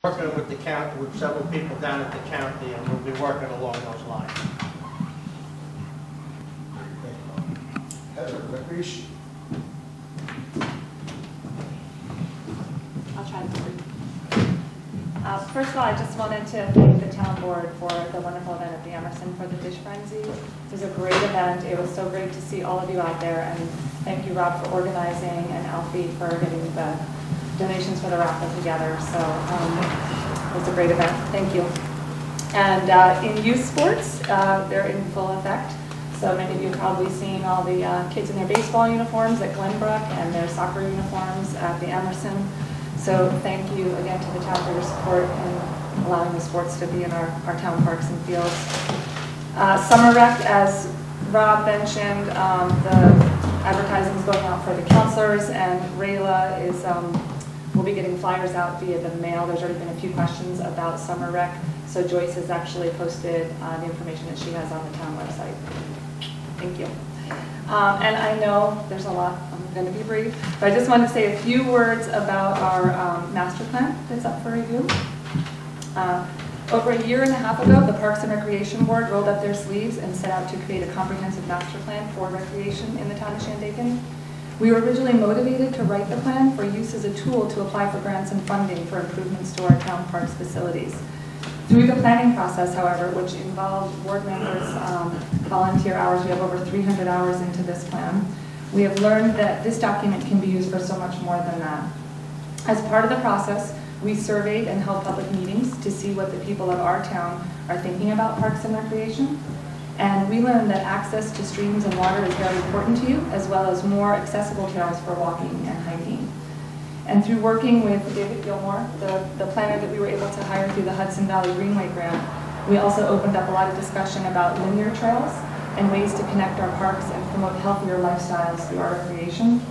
Working with the county, with several people down at the county, and we'll be working along those lines. Heather, recreation. I'll try to be brief. First of all, I just wanted to thank the town board for the wonderful event at the Emerson for the Dish Frenzy. It was a great event. It was so great to see all of you out there, and thank you, Rob, for organizing, and Alfie for getting the donations for the raffle together. So it was a great event. Thank you. And in youth sports, they're in full effect. So many of you have probably seen all the kids in their baseball uniforms at Glenbrook and their soccer uniforms at the Emerson. So thank you again to the town for your support in allowing the sports to be in our town parks and fields. Summer Rec, as Rob mentioned, the advertising is going out for the counselors, and Rayla is will be getting flyers out via the mail. There's already been a few questions about Summer Rec, so Joyce has actually posted the information that she has on the town website. Thank you. And I know there's a lot, I'm going to be brief, but I just wanted to say a few words about our master plan that's up for review. Over a year and a half ago, the Parks and Recreation Board rolled up their sleeves and set out to create a comprehensive master plan for recreation in the town of Shandaken. We were originally motivated to write the plan for use as a tool to apply for grants and funding for improvements to our town parks facilities. Through the planning process, however, which involved board members' volunteer hours, we have over 300 hours into this plan, we have learned that this document can be used for so much more than that. As part of the process, we surveyed and held public meetings to see what the people of our town are thinking about parks and recreation. And we learned that access to streams and water is very important to you, as well as more accessible trails for walking and hiking. And through working with David Gilmore, the planner that we were able to hire through the Hudson Valley Greenway Grant, we also opened up a lot of discussion about linear trails and ways to connect our parks and promote healthier lifestyles through our recreation.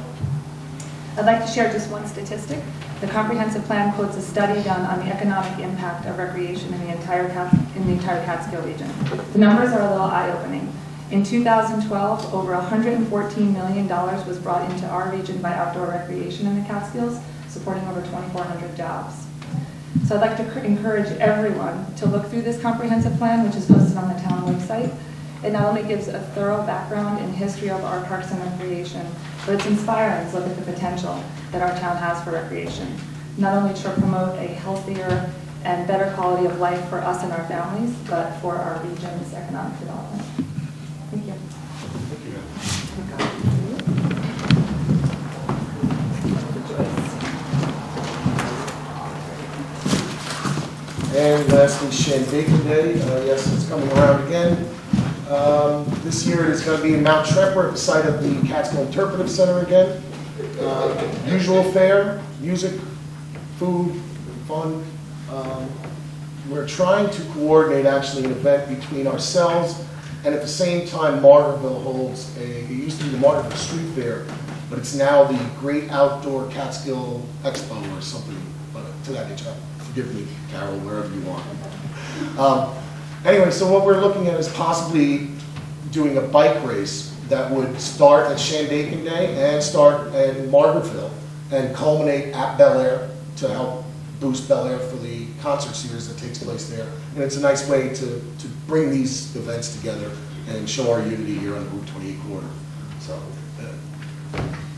I'd like to share just one statistic. The comprehensive plan quotes a study done on the economic impact of recreation in the entire Catskill region. The numbers are a little eye-opening. In 2012, over $114 million was brought into our region by outdoor recreation in the Catskills, supporting over 2,400 jobs. So I'd like to encourage everyone to look through this comprehensive plan, which is posted on the town website. It not only gives a thorough background and history of our parks and recreation, but it's inspiring to look at the potential that our town has for recreation, not only to promote a healthier and better quality of life for us and our families, but for our region's economic development. Thank you. Thank you. And lastly, Shandaken Day. Yes, it's coming around again. This year it is going to be in Mount Tremper at the site of the Catskill Interpretive Center again. Usual fare, music, food, fun. We're trying to coordinate actually an event between ourselves, and at the same time Margaretville holds it used to be the Margaretville Street Fair, but it's now the Great Outdoor Catskill Expo or something to that nature. Forgive me, Carol, wherever you want. Anyway, so what we're looking at is possibly doing a bike race that would start at Shandaken Day and start in Margaretville and culminate at Bel Air to help boost Bel Air for the concert series that takes place there. And it's a nice way to bring these events together and show our unity here on the Route 28 corridor. So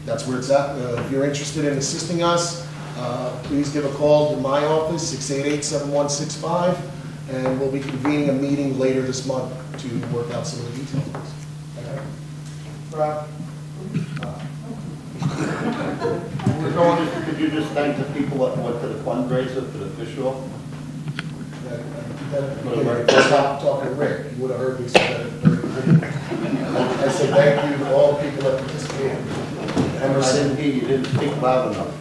that's where it's at. If you're interested in assisting us, please give a call to my office, 688-7165, and we'll be convening a meeting later this month to work out some of the details. Rob? Could you just thank the people that went to the fundraiser for the fish off? Talking to Rick, you would have heard me say that very quickly. I said thank you to all the people that participated. Emerson, I didn't hear you, didn't speak loud enough.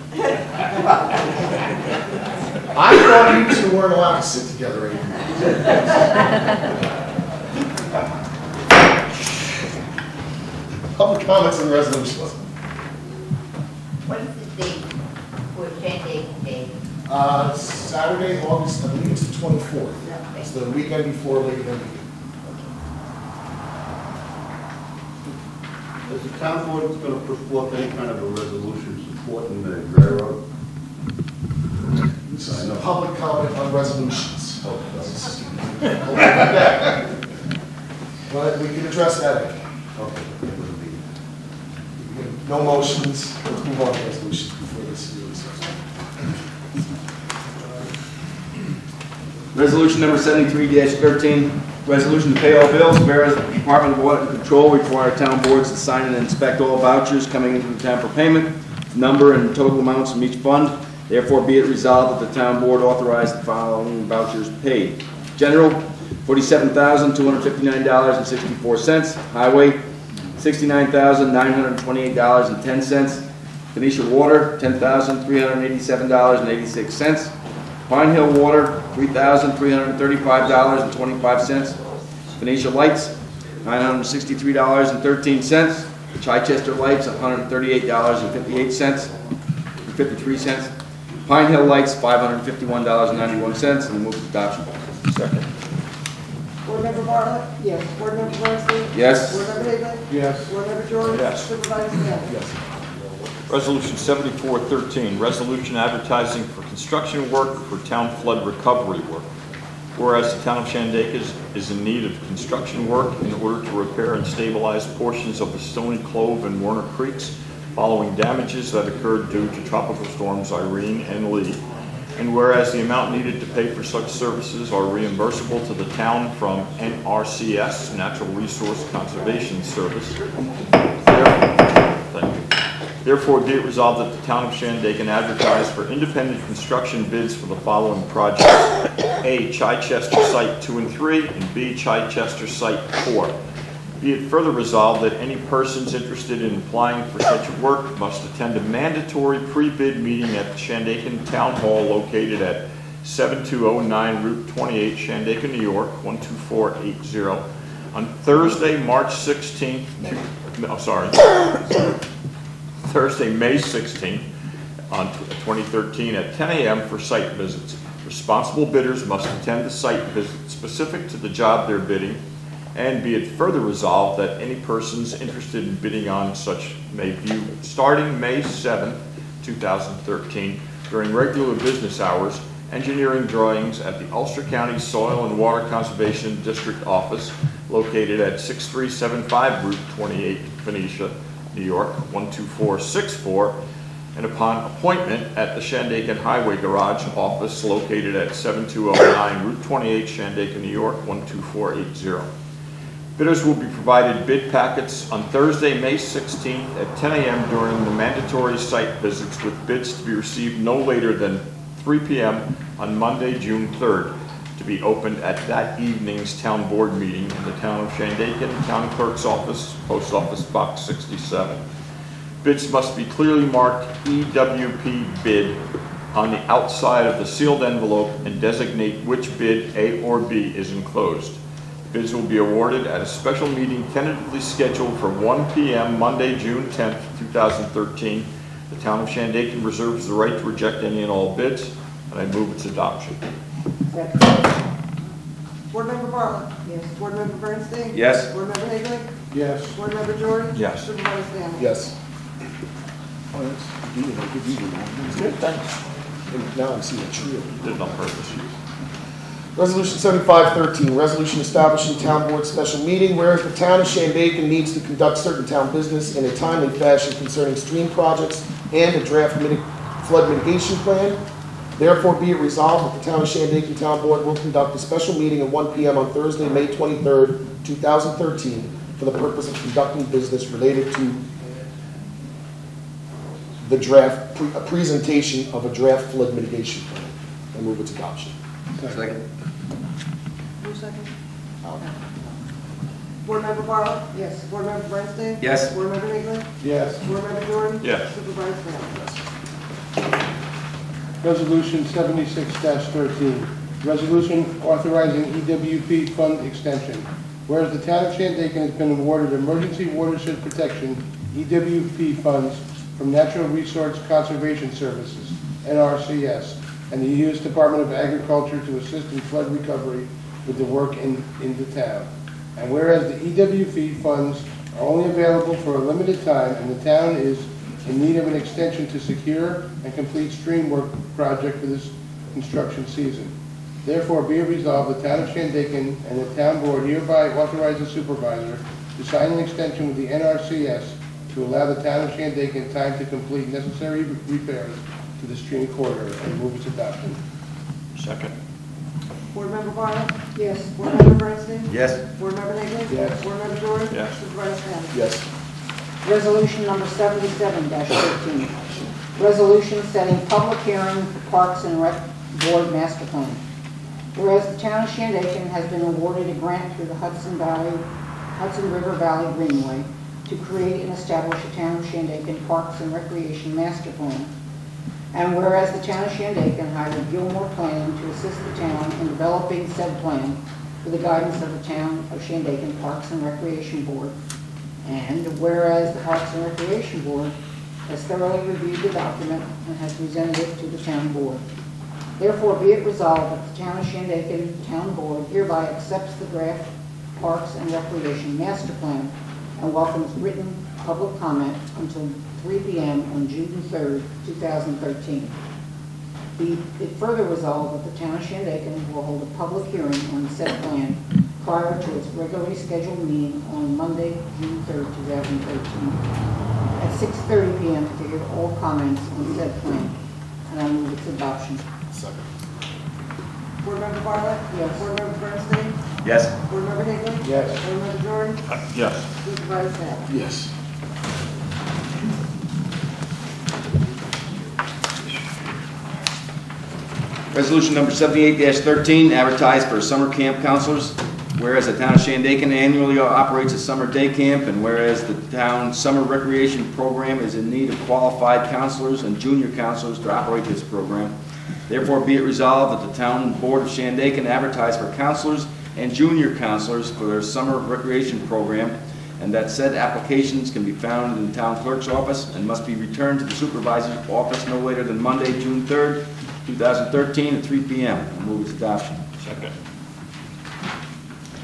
I thought you two weren't allowed to sit together anymore. Public comments and resolutions. What is the date for Shandaken Day? Saturday, August, I believe it's the 24th. It's the weekend before Labor Day weekend. Is the town board going to put forth any kind of a resolution supporting the railroad? This is public comment on resolutions. But we can address that. No motions. Let's move on to resolutions before this really starts. Resolution number 73-13, resolution to pay all bills, whereas the Department of Water Control require town boards to sign and inspect all vouchers coming into the town for payment, number and total amounts from each fund. Therefore, be it resolved that the town board authorize the following vouchers paid. General, $47,259.64. Highway, $69,928.10. Phoenicia Water, $10,387.86. Pine Hill Water, $3,335.25. Phoenicia Lights, $963.13. Chichester Lights, $138.53. Pine Hill Lights, $551.91, and move to adoption. Second. Board Member Bartlett? Yes. Board Member Bernstein? Yes. Board Member Higley? Yes. Board Member George? Yes. Supervisor Stanley? Yes. Resolution 7413, resolution advertising for construction work for town flood recovery work. Whereas the town of Shandaken is in need of construction work in order to repair and stabilize portions of the Stony Clove and Warner Creeks following damages that occurred due to tropical storms Irene and Lee. And whereas the amount needed to pay for such services are reimbursable to the town from NRCS, Natural Resource Conservation Service. Therefore, be it resolved that the town of Shandaken advertise for independent construction bids for the following projects. A, Chichester Site 2 and 3, and B, Chichester Site 4. Be it further resolved that any persons interested in applying for such work must attend a mandatory pre-bid meeting at the Shandaken Town Hall located at 7209 Route 28, Shandaken, New York, 12480 on Thursday, March 16th, Thursday, May 16th, on 2013 at 10 a.m. for site visits. Responsible bidders must attend the site visit specific to the job they're bidding, and be it further resolved that any persons interested in bidding on such may view starting May 7th, 2013, during regular business hours, engineering drawings at the Ulster County Soil and Water Conservation District Office located at 6375 Route 28, Phoenicia, New York, 12464, and upon appointment at the Shandaken Highway Garage Office located at 7209 Route 28, Shandaken, New York, 12480. Bidders will be provided bid packets on Thursday, May 16th at 10 a.m. during the mandatory site visits, with bids to be received no later than 3 p.m. on Monday, June 3rd, to be opened at that evening's town board meeting in the town of Shandaken, town clerk's office, post office box 67. Bids must be clearly marked EWP bid on the outside of the sealed envelope and designate which bid, A or B, is enclosed. Bids will be awarded at a special meeting tentatively scheduled for 1 p.m. Monday, June 10th, 2013. The town of Shandaken reserves the right to reject any and all bids, and I move its adoption. Second. Board Member Bartlett? Yes. Board Member Bernstein? Yes. Board Member Higley? Yes. Board Member George? Yes. Supervisor Stanley? Yes. Good, thanks. And now I'm seeing a trio. Did it on purpose. Resolution 7513, resolution establishing town board special meeting, whereas the town of Shandaken needs to conduct certain town business in a timely fashion concerning stream projects and a draft flood mitigation plan. Therefore, be it resolved that the town of Shandaken Town Board will conduct a special meeting at 1 p.m. on Thursday, May 23rd, 2013, for the purpose of conducting business related to the draft, a presentation of a draft flood mitigation plan. I move its adoption. Second. Who's second? Board Member Bartlett? Yes. Board Member Bernstein? Yes. Board Member Higley? Yes. Board Member Jordan? Yes. Supervisor Stanley? Resolution 76-13, resolution authorizing EWP fund extension. Whereas the town of Shandaken has been awarded emergency watershed protection EWP funds from Natural Resource Conservation Services, NRCS, and the U.S. Department of Agriculture to assist in flood recovery with the work in the town. And whereas the EWP funds are only available for a limited time and the town is in need of an extension to secure and complete stream work project for this construction season. Therefore, be it resolved, the Town of Shandaken and the Town Board hereby authorize the supervisor to sign an extension with the NRCS to allow the Town of Shandaken time to complete necessary repairs to the stream corridor and move its adoption. Second. Board Member Bartlett? Yes. Board Member Bernstein? Yes. Board Member Higley? Yes. Board Member Jordan? Yes. Supervisor Stanley? Yes. Resolution number 77-13. Resolution setting public hearing for Parks and Rec Board Master Plan. Whereas the Town of Shandaken has been awarded a grant through the Hudson River Valley Greenway to create and establish a Town of Shandaken Parks and Recreation Master Plan. And whereas the Town of Shandaken hired Gilmore Planning to assist the town in developing said plan with the guidance of the Town of Shandaken Parks and Recreation Board. And whereas the Parks and Recreation Board has thoroughly reviewed the document and has presented it to the Town Board. Therefore, be it resolved that the Town of Shandaken Town Board hereby accepts the draft Parks and Recreation Master Plan and welcomes written public comment until 3 p.m. on June 3rd, 2013. Be it further resolved that the Town of Shandaken will hold a public hearing on the said plan prior to its regularly scheduled meeting on Monday, June 3rd, 2013, at 6:30 p.m. to hear all comments on said plan, and I move its adoption. Second. Board Member Bartlett? Yes. Board Member Bernstein? Yes. Board Member Higley? Yes. Board Member Jordan? Yes. Supervisor Stanley? Yes. Resolution number 78-13, advertised for summer camp counselors. Whereas the Town of Shandaken annually operates a summer day camp, and whereas the town summer recreation program is in need of qualified counselors and junior counselors to operate this program, therefore be it resolved that the Town Board of Shandaken advertise for counselors and junior counselors for their summer recreation program, and that said applications can be found in the town clerk's office and must be returned to the supervisor's office no later than Monday, June 3rd, 2013 at 3 p.m. I move its adoption. Second.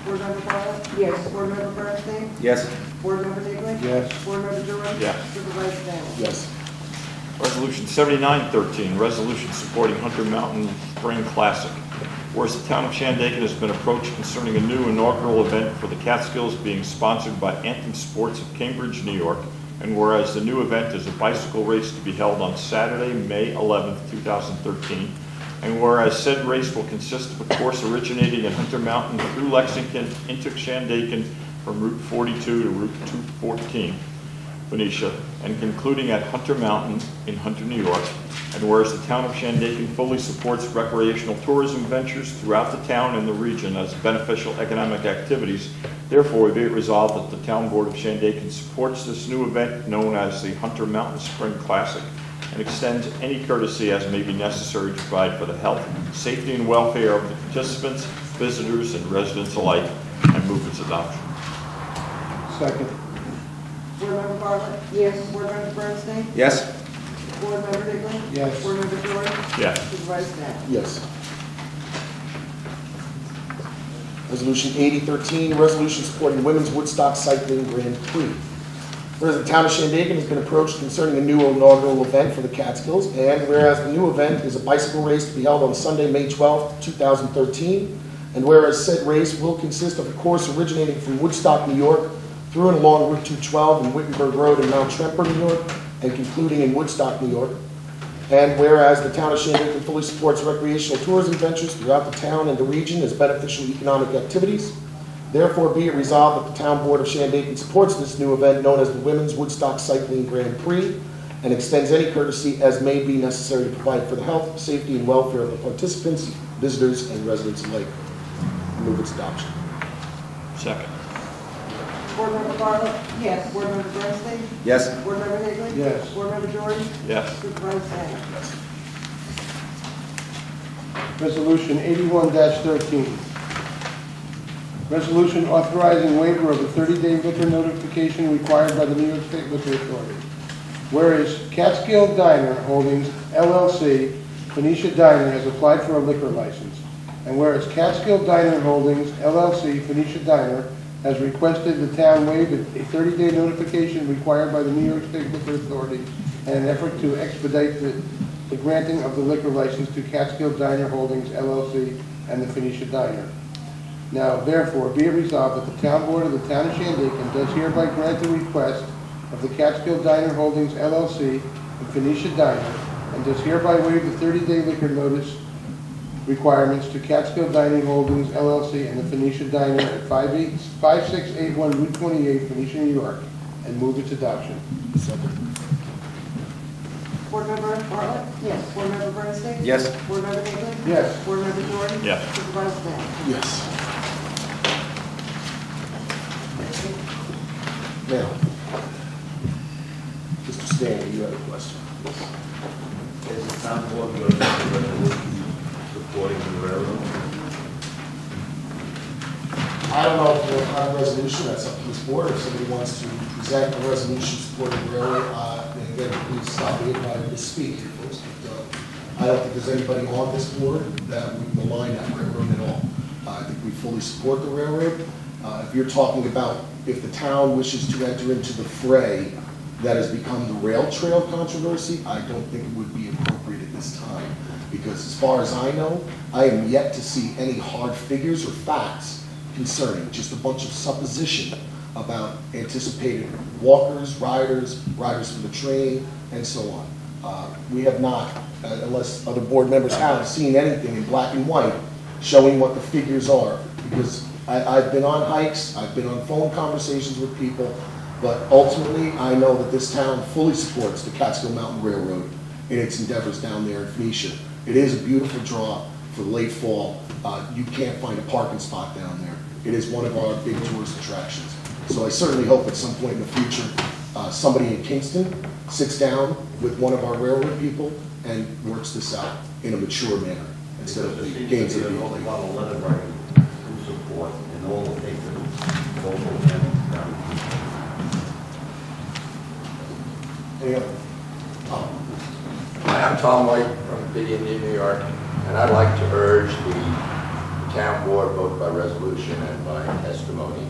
Board Member Bartlett? Yes. Board Member Bernstein? Yes. Board Member Higley? Yes. Board Member Jordan? Yes. Supervisor Stanley? Yes. Resolution 79-13, resolution supporting Hunter Mountain Spring Classic. Whereas the Town of Shandaken has been approached concerning a new inaugural event for the Catskills being sponsored by Anthem Sports of Cambridge, New York, and whereas the new event is a bicycle race to be held on Saturday, May 11th, 2013, and whereas said race will consist of a course originating in Hunter Mountain through Lexington into Shandaken from Route 42 to Route 214, Phoenicia, and concluding at Hunter Mountain in Hunter, New York, and whereas the Town of Shandaken fully supports recreational tourism ventures throughout the town and the region as beneficial economic activities, therefore be it resolved that the Town Board of Shandaken supports this new event known as the Hunter Mountain Spring Classic and extends any courtesy as may be necessary to provide for the health, safety, and welfare of the participants, visitors, and residents alike, and move its adoption. Second. Board Member Bartlett? Yes. Board Member Bernstein? Yes. Board Member Higley? Yes. Board Member Jordan? Yes. Supervisor Stanley? Yes. Resolution 80-13, resolution supporting Women's Woodstock Cycling Grand Prix. Whereas the Town of Shandaken has been approached concerning a new inaugural event for the Catskills, and whereas the new event is a bicycle race to be held on Sunday, May 12th, 2013, and whereas said race will consist of a course originating from Woodstock, New York, through and along Route 212 and Wittenberg Road in Mount Tremper, New York, and concluding in Woodstock, New York. And whereas the Town of Shandaken fully supports recreational tourism ventures throughout the town and the region as beneficial economic activities, therefore be it resolved that the Town Board of Shandaken supports this new event known as the Women's Woodstock Cycling Grand Prix and extends any courtesy as may be necessary to provide for the health, safety, and welfare of the participants, visitors, and residents alike. I move its adoption. Second. Board Member Bartlett? Yes. Board Member Bernstein? Yes. Board Member Higley? Yes. Board Member Jordan? Yes. Supervisor Stanley? Resolution 81-13. Resolution authorizing waiver of the 30-day liquor notification required by the New York State Liquor Authority. Whereas Catskill Diner Holdings, LLC, Phoenicia Diner has applied for a liquor license. And whereas Catskill Diner Holdings, LLC, Phoenicia Diner has requested the town waive a 30-day notification required by the New York State Liquor Authority in an effort to expedite the the granting of the liquor license to Catskill Diner Holdings LLC and the Phoenicia Diner. Now, therefore, be it resolved that the Town Board of the Town of Shandaken does hereby grant the request of the Catskill Diner Holdings LLC and Phoenicia Diner, and does hereby waive the 30-day liquor notice requirements to Catskill Dining Holdings LLC and the Phoenicia Diner at 5681 Route 28, Phoenicia, New York, and move its adoption. Board Member Bartlett? Yes. Board Member Bernstein? Yes. Board Member Higley? Yes. Board Member Jordan? Yes. Supervisor Dent? Yes. Now, Mr. Stanley, you have a question. Is the town board going to make a resolution supporting the railroad? I don't know if we'll have a resolution, that's up to this board. If somebody wants to present a resolution supporting the railroad, and again, please stop me if I misspeak. But, I don't think there's anybody on this board that would malign that railroad at all. I think we fully support the railroad. If you're talking about if the town wishes to enter into the fray that has become the rail trail controversy, I don't think it would be appropriate at this time. Because as far as I know, I am yet to see any hard figures or facts concerning, just a bunch of supposition about anticipated walkers, riders for the train, and so on. We have not, unless other board members have, seen anything in black and white showing what the figures are. Because I've been on hikes, I've been on phone conversations with people, but ultimately I know that this town fully supports the Catskill Mountain Railroad in its endeavors down there in Phoenicia. It is a beautiful draw for the late fall. You can't find a parking spot down there. It is one of our big tourist attractions. So I certainly hope at some point in the future, somebody in Kingston sits down with one of our railroad people and works this out in a mature manner instead of the games that we play. A lot of letter writing to support in all the papers, local and county. Any other? Hi, I'm Tom White from Big Indian, New York, and I'd like to urge the town board, both by resolution and by testimony,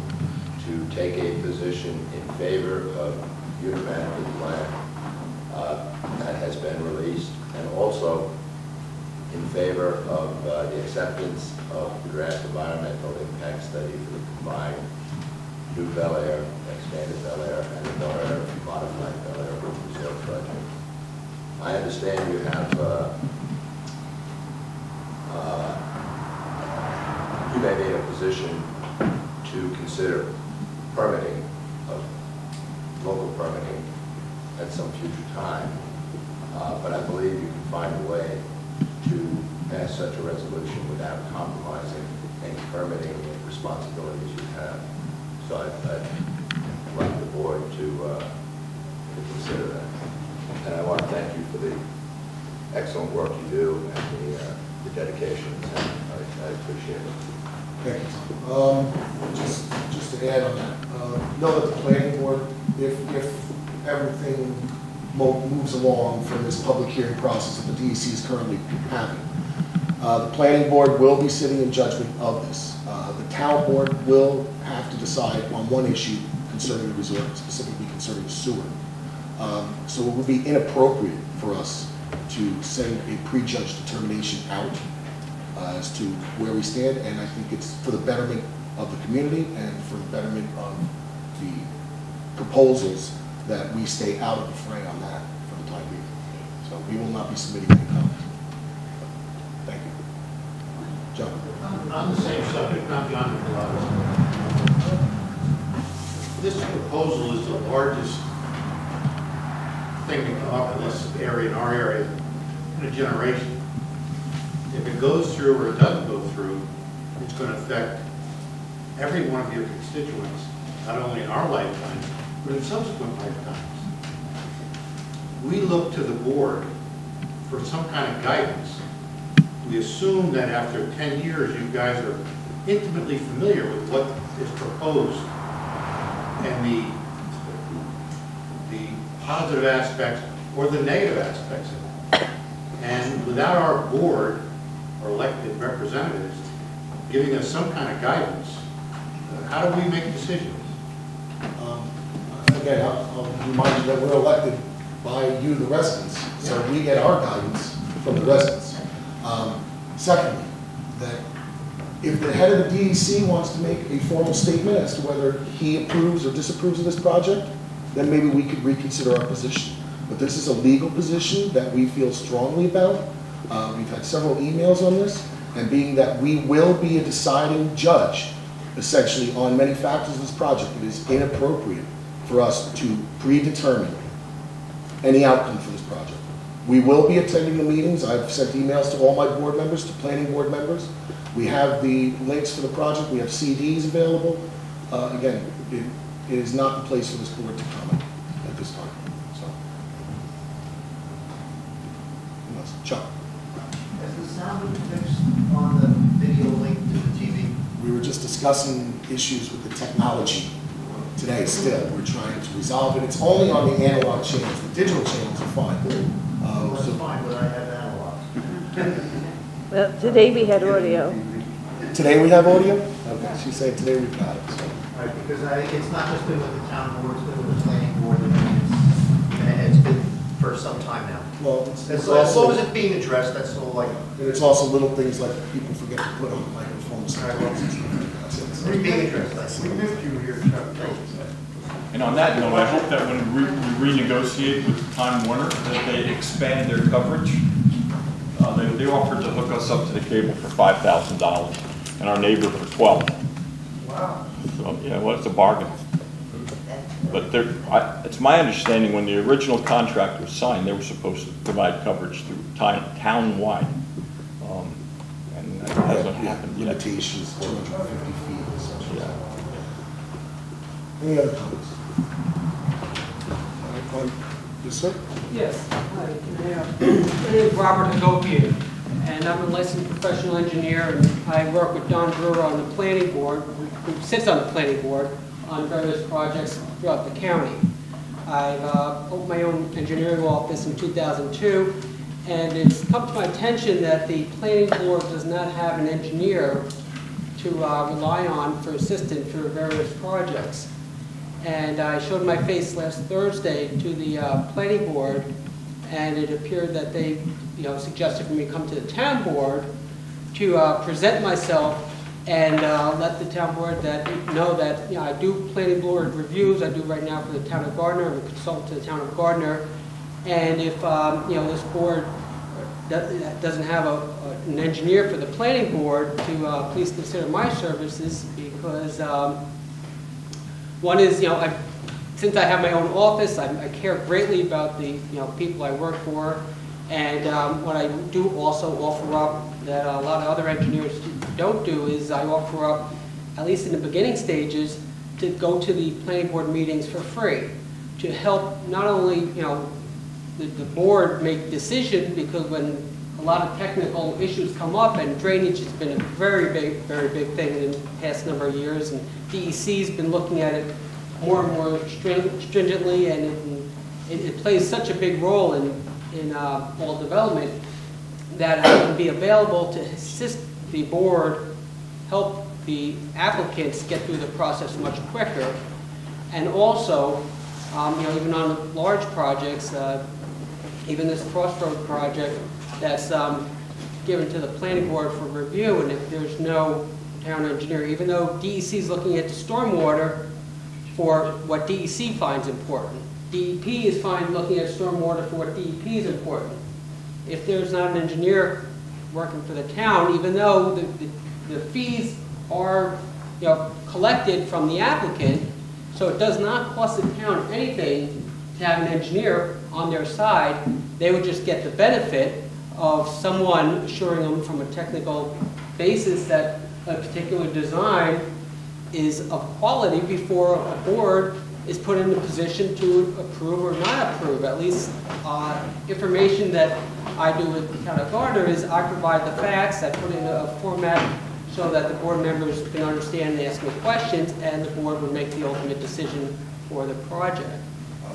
to take a position in favor of the unitary plan that has been released, and also in favor of the acceptance of the draft environmental impact study for the combined new Bel Air, expanded Bel Air, and the Bel Air modified Bel Air resort project. I understand you have you may be in a position to consider permitting, local permitting at some future time, but I believe you can find a way to pass such a resolution without compromising any permitting responsibilities you have. So I'd like the board to consider that. And I want to thank you for the excellent work you do and the dedication. I appreciate it. Thank you. Just to add on that, know that the planning board, if everything moves along from this public hearing process that the DEC is currently having, the planning board will be sitting in judgment of this. The town board will have to decide on one issue concerning the resort, specifically concerning the sewer. So it would be inappropriate for us to send a prejudged determination out as to where we stand, and I think it's for the betterment of the community and for the betterment of the proposals that we stay out of the fray on that for the time being. So we will not be submitting any comments. Thank you. John. On the same subject, not beyond the law. This proposal is the largest thing to come up in this area, in our area, in a generation. If it goes through or it doesn't go through, it's going to affect every one of your constituents, not only in our lifetime, but in subsequent lifetimes. We look to the board for some kind of guidance. We assume that after 10 years, you guys are intimately familiar with what is proposed and the positive aspects or the negative aspects of it. And without our board or elected representatives giving us some kind of guidance, how do we make decisions? Again, I'll remind you that we're elected by you, the residents, so we get our guidance from the residents. Secondly, that if the head of the DEC wants to make a formal statement as to whether he approves or disapproves of this project, then maybe we could reconsider our position. But this is a legal position that we feel strongly about. We've had several emails on this, and being that we will be a deciding judge, essentially, on many factors of this project, it is inappropriate for us to predetermine any outcome for this project. We will be attending the meetings. I've sent emails to all my board members, to planning board members. We have the links for the project. We have CDs available. Again, it is not the place for this board to comment at this time. So, Chuck. Has the sound been fixed on the video link to the TV? We were just discussing issues with the technology today still. We're trying to resolve it. It's only on the analog channels. The digital channels are fine. Well, that's fine, but I have analog. Well, today we had audio. Today we have audio? Okay, she's saying today we've got it. So. Right, because it's not just been with the town board, it's been with the planning board, and it's been for some time now. Well, as long as it's being addressed, that's all like. And it's also little things like people forget to put on microphones. It's being addressed. We missed you here, Chuck. And on that note, I hope that when we renegotiate with Time Warner, that they expand their coverage. They offered to hook us up to the cable for $5,000 and our neighbor for $12,000. Wow. So, yeah, well, it's a bargain. But it's my understanding when the original contract was signed, they were supposed to provide coverage through town-wide. And that hasn't happened yet. Limitations, 250 feet or such. Yeah. Any other comments? Yes, sir? Yes. Hi. My name is Robert Hagopian, and I'm a licensed professional engineer, and I work with Don Brewer on the planning board, who sits on the planning board on various projects throughout the county. I've opened my own engineering office in 2002, and it's come to my attention that the planning board does not have an engineer to rely on for assistance for various projects. And I showed my face last Thursday to the planning board, and it appeared that they, suggested for me to come to the town board to present myself and let the town board know that I do planning board reviews. I do right now for the town of Gardner. I'm a consultant to the town of Gardner, and if this board doesn't have an engineer for the planning board, to please consider my services, because one is, since I have my own office, I care greatly about the people I work for, and what I do also offer up that a lot of other engineers don't do is I offer up, at least in the beginning stages, to go to the planning board meetings for free, to help not only the board make decisions, because when a lot of technical issues come up, and drainage has been a very big thing in the past number of years, and DEC's been looking at it more and more stringently, and it plays such a big role in all development, that I can be available to assist the board, help the applicants get through the process much quicker, and also, even on large projects, even this Crossroad project that's given to the planning board for review, and if there's no town engineer, even though DEC is looking at the stormwater for what DEC finds important. DEP is fine looking at stormwater for what DEP is important. If there's not an engineer working for the town, even though the fees are collected from the applicant, so it does not cost the town anything to have an engineer on their side, they would just get the benefit of someone assuring them from a technical basis that a particular design is of quality before a board is put in a position to approve or not approve. At least information that I do with the town of Gardner is I provide the facts, I put in a format so that the board members can understand and ask me questions, and the board would make the ultimate decision for the project.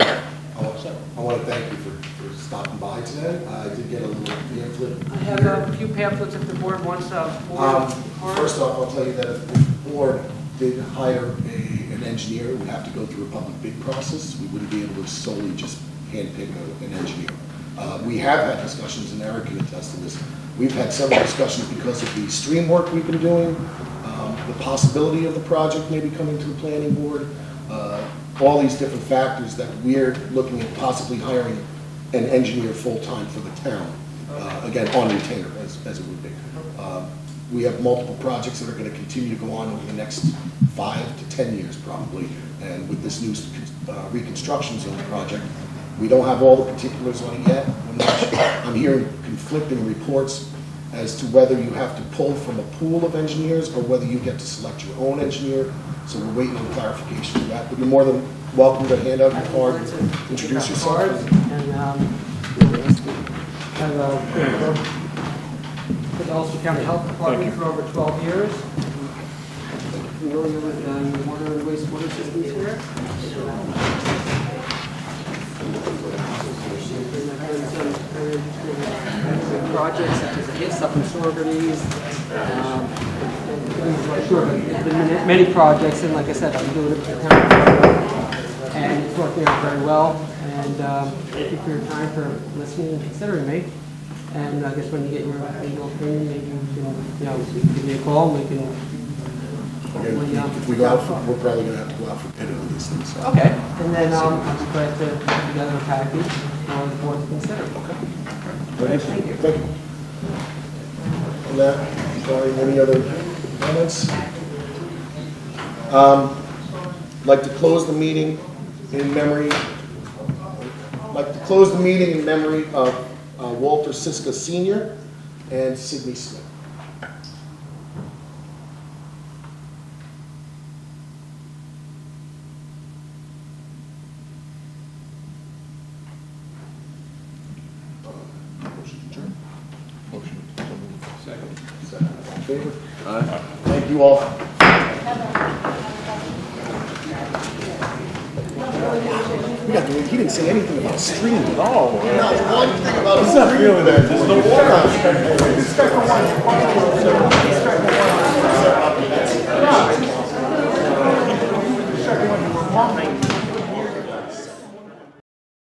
I want to thank you for stopping by today. I did get a little pamphlet. I have a few pamphlets if the board wants First off, I'll tell you that if the board did hire an engineer, we have to go through a public bid process. We wouldn't be able to solely just handpick an engineer. We have had discussions, and Eric can attest to this. We've had several discussions because of the stream work we've been doing, the possibility of the project maybe coming to the planning board, all these different factors that we're looking at possibly hiring an engineer full-time for the town, again, on retainer, as it would be. We have multiple projects that are going to continue to go on over the next 5 to 10 years probably, and with this new reconstruction zone project, we don't have all the particulars on it yet. I'm hearing conflicting reports as to whether you have to pull from a pool of engineers or whether you get to select your own engineer. So we're waiting on clarification of that. But you're more than welcome to hand out your card, introduce yourself. And with the Ulster County Health Department for over 12 years. Familiar with the water and wastewater systems here. Projects such as HIS up in Sorbities. I'm sure there's been many projects, and like I said, I'm doing it for the town, and it's working out very well. And thank you for your time for listening and considering me. And I guess when you get your legal opinion, maybe you can, give me a call, and we can. If we go out for, we're probably going to have to go out for bid on these things. So. Okay, and then I'll be glad to put together a package for the board to consider. Okay. Thank you. Thank you. On that, sorry, any other comments? I'd like to close the meeting in memory. Of Walter Siska Sr. and Sidney Smith. Favor? Thank you all. Yeah, he didn't say anything about streaming. Oh, not one thing about streaming. He's not feeling that. There's no water.